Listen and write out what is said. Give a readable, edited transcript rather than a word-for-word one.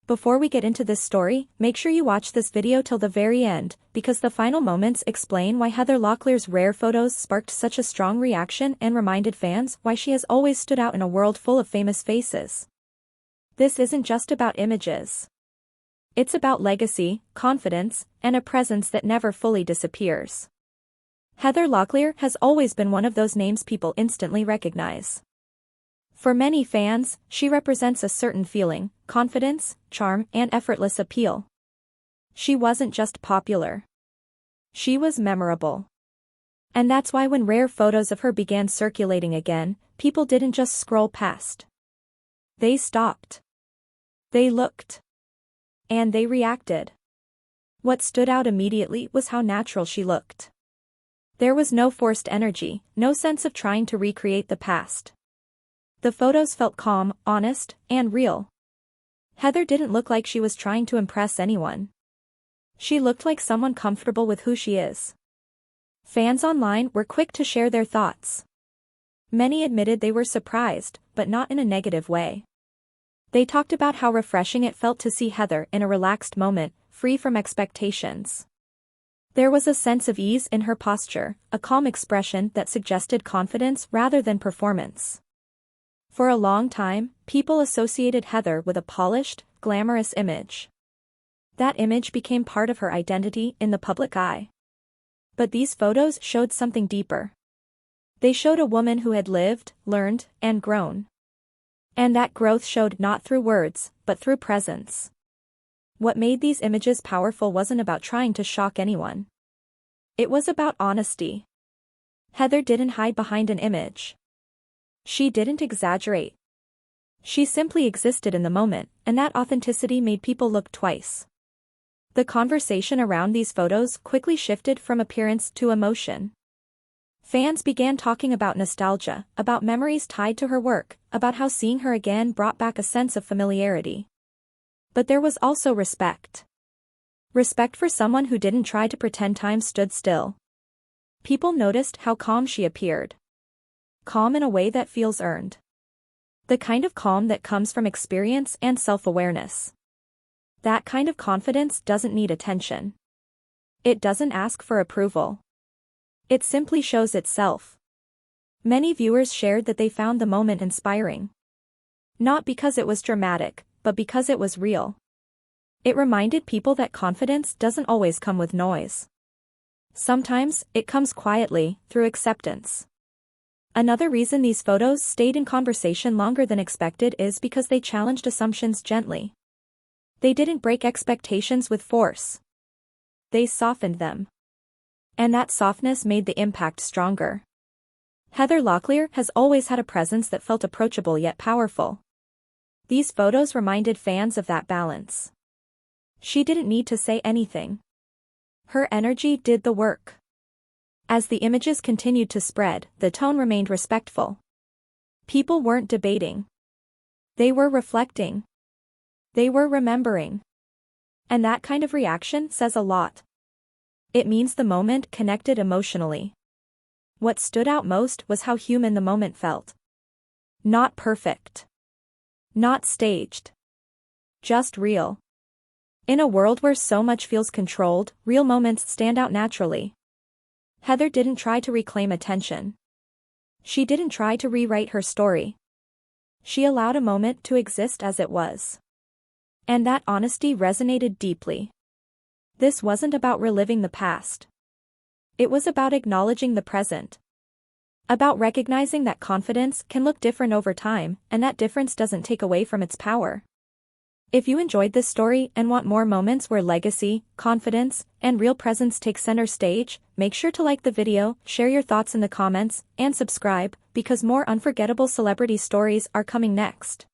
Before we get into this story, make sure you watch this video till the very end, because the final moments explain why Heather Locklear's rare photos sparked such a strong reaction and reminded fans why she has always stood out in a world full of famous faces. This isn't just about images. It's about legacy, confidence, and a presence that never fully disappears. Heather Locklear has always been one of those names people instantly recognize. For many fans, she represents a certain feeling, confidence, charm, and effortless appeal. She wasn't just popular. She was memorable. And that's why when rare photos of her began circulating again, people didn't just scroll past. They stopped. They looked. And they reacted. What stood out immediately was how natural she looked. There was no forced energy, no sense of trying to recreate the past. The photos felt calm, honest, and real. Heather didn't look like she was trying to impress anyone. She looked like someone comfortable with who she is. Fans online were quick to share their thoughts. Many admitted they were surprised, but not in a negative way. They talked about how refreshing it felt to see Heather in a relaxed moment, free from expectations. There was a sense of ease in her posture, a calm expression that suggested confidence rather than performance. For a long time, people associated Heather with a polished, glamorous image. That image became part of her identity in the public eye. But these photos showed something deeper. They showed a woman who had lived, learned, and grown. And that growth showed not through words, but through presence. What made these images powerful wasn't about trying to shock anyone. It was about honesty. Heather didn't hide behind an image. She didn't exaggerate. She simply existed in the moment, and that authenticity made people look twice. The conversation around these photos quickly shifted from appearance to emotion. Fans began talking about nostalgia, about memories tied to her work, about how seeing her again brought back a sense of familiarity. But there was also respect. Respect for someone who didn't try to pretend time stood still. People noticed how calm she appeared. Calm in a way that feels earned. The kind of calm that comes from experience and self-awareness. That kind of confidence doesn't need attention. It doesn't ask for approval. It simply shows itself. Many viewers shared that they found the moment inspiring. Not because it was dramatic, but because it was real. It reminded people that confidence doesn't always come with noise. Sometimes, it comes quietly, through acceptance. Another reason these photos stayed in conversation longer than expected is because they challenged assumptions gently. They didn't break expectations with force. They softened them. And that softness made the impact stronger. Heather Locklear has always had a presence that felt approachable yet powerful. These photos reminded fans of that balance. She didn't need to say anything. Her energy did the work. As the images continued to spread, the tone remained respectful. People weren't debating. They were reflecting. They were remembering. And that kind of reaction says a lot. It means the moment connected emotionally. What stood out most was how human the moment felt. Not perfect. Not staged. Just real. In a world where so much feels controlled, real moments stand out naturally. Heather didn't try to reclaim attention. She didn't try to rewrite her story. She allowed a moment to exist as it was. And that honesty resonated deeply. This wasn't about reliving the past. It was about acknowledging the present. About recognizing that confidence can look different over time, and that difference doesn't take away from its power. If you enjoyed this story and want more moments where legacy, confidence, and real presence take center stage, make sure to like the video, share your thoughts in the comments, and subscribe, because more unforgettable celebrity stories are coming next.